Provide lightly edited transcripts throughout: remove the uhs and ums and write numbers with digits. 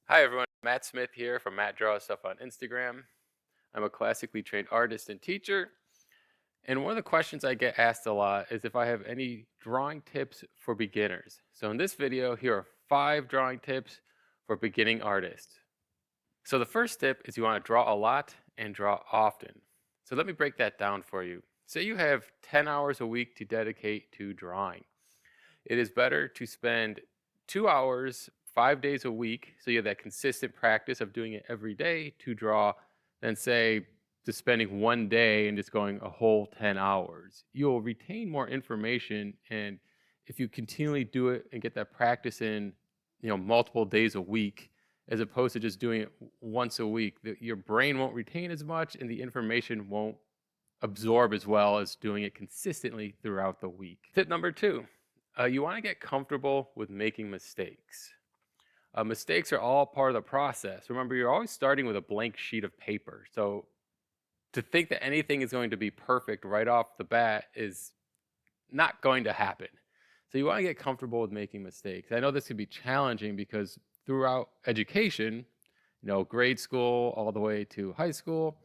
Hi everyone, Matt Smith here from Matt Draws Stuff on Instagram. I'm a classically trained artist and teacher, and one of the questions I get asked a lot is if I have any drawing tips for beginners. So in this video, here are 5 drawing tips for beginning artists. So the first tip is you want to draw a lot and draw often. So let me break that down for you. Say you have 10 hours a week to dedicate to drawing. It is better to spend 2 hours, 5 days a week, so you have that consistent practice of doing it every day to draw, than say just spending one day and just going a whole 10 hours. You'll retain more information, and if you continually do it and get that practice in, multiple days a week, as opposed to just doing it once a week, your brain won't retain as much and the information won't absorb as well as doing it consistently throughout the week. Tip number 2, you want to get comfortable with making mistakes. Mistakes are all part of the process. Remember, you're always starting with a blank sheet of paper. So to think that anything is going to be perfect right off the bat is not going to happen. So you want to get comfortable with making mistakes. I know this can be challenging because throughout education, grade school all the way to high school,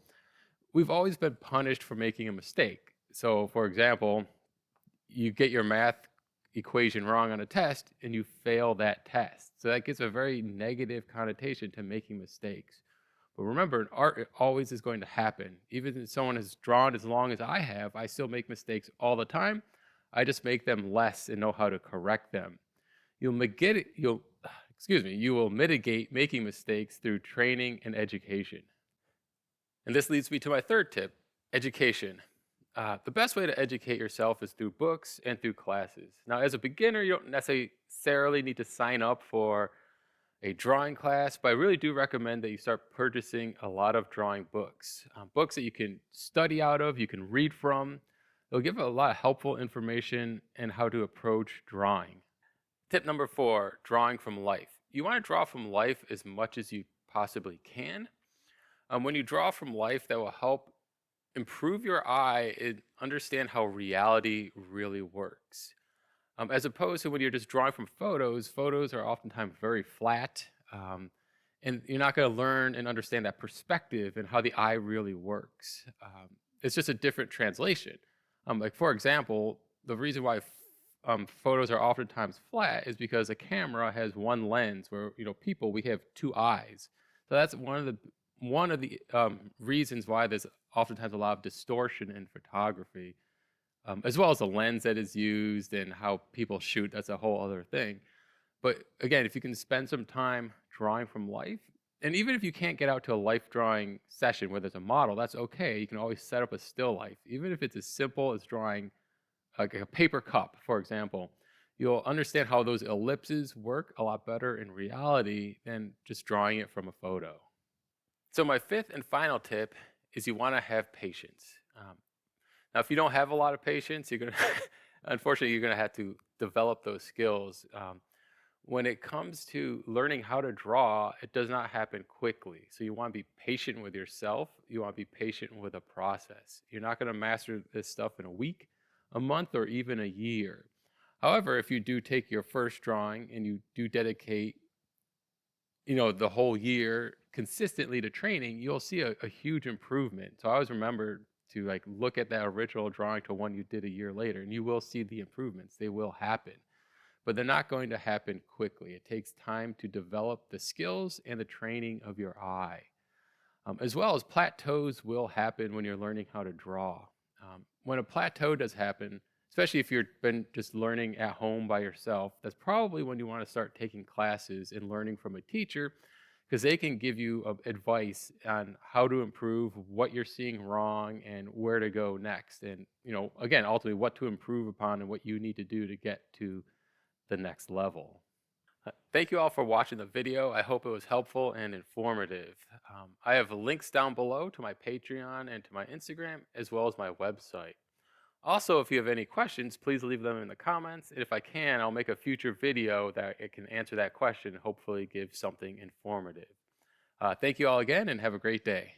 we've always been punished for making a mistake. So for example, you get your math equation wrong on a test and you fail that test. So that gives a very negative connotation to making mistakes. But remember, in art, it always is going to happen. Even if someone has drawn as long as I have, I still make mistakes all the time. I just make them less and know how to correct them. You will mitigate making mistakes through training and education. And this leads me to my third tip, education. The best way to educate yourself is through books and through classes. Now, as a beginner, you don't necessarily need to sign up for a drawing class, but I really do recommend that you start purchasing a lot of drawing books. Books that you can study out of, you can read from. They'll give a lot of helpful information and how to approach drawing. Tip number 4, drawing from life. You want to draw from life as much as you possibly can. When you draw from life, that will help improve your eye and understand how reality really works. As opposed to when you're just drawing from photos, photos are oftentimes very flat, and you're not going to learn and understand that perspective and how the eye really works. It's just a different translation. Like for example, the reason why photos are oftentimes flat is because a camera has one lens, where people, we have two eyes. So that's one of the reasons why there's oftentimes a lot of distortion in photography, as well as the lens that is used and how people shoot. That's a whole other thing. But again, if you can spend some time drawing from life, and even if you can't get out to a life drawing session where there's a model, that's okay. You can always set up a still life, even if it's as simple as drawing like a paper cup, for example. You'll understand how those ellipses work a lot better in reality than just drawing it from a photo. So my fifth and final tip is you want to have patience. Now, if you don't have a lot of patience, unfortunately, you're gonna have to develop those skills. When it comes to learning how to draw, it does not happen quickly. So you want to be patient with yourself. You want to be patient with the process. You're not going to master this stuff in a week, a month, or even a year. However, if you do take your first drawing and you do dedicate, the whole year consistently to training, you'll see a huge improvement. So I always remember to look at that original drawing to one you did a year later, and you will see the improvements. They will happen, but they're not going to happen quickly. It takes time to develop the skills and the training of your eye. As well as plateaus will happen when you're learning how to draw. When a plateau does happen, especially if you've been just learning at home by yourself, that's probably when you want to start taking classes and learning from a teacher, because they can give you advice on how to improve, what you're seeing wrong, and where to go next. And, again, ultimately what to improve upon and what you need to do to get to the next level. Thank you all for watching the video. I hope it was helpful and informative. I have links down below to my Patreon and to my Instagram, as well as my website. Also, if you have any questions, please leave them in the comments. And if I can, I'll make a future video that it can answer that question and hopefully give something informative. Thank you all again and have a great day.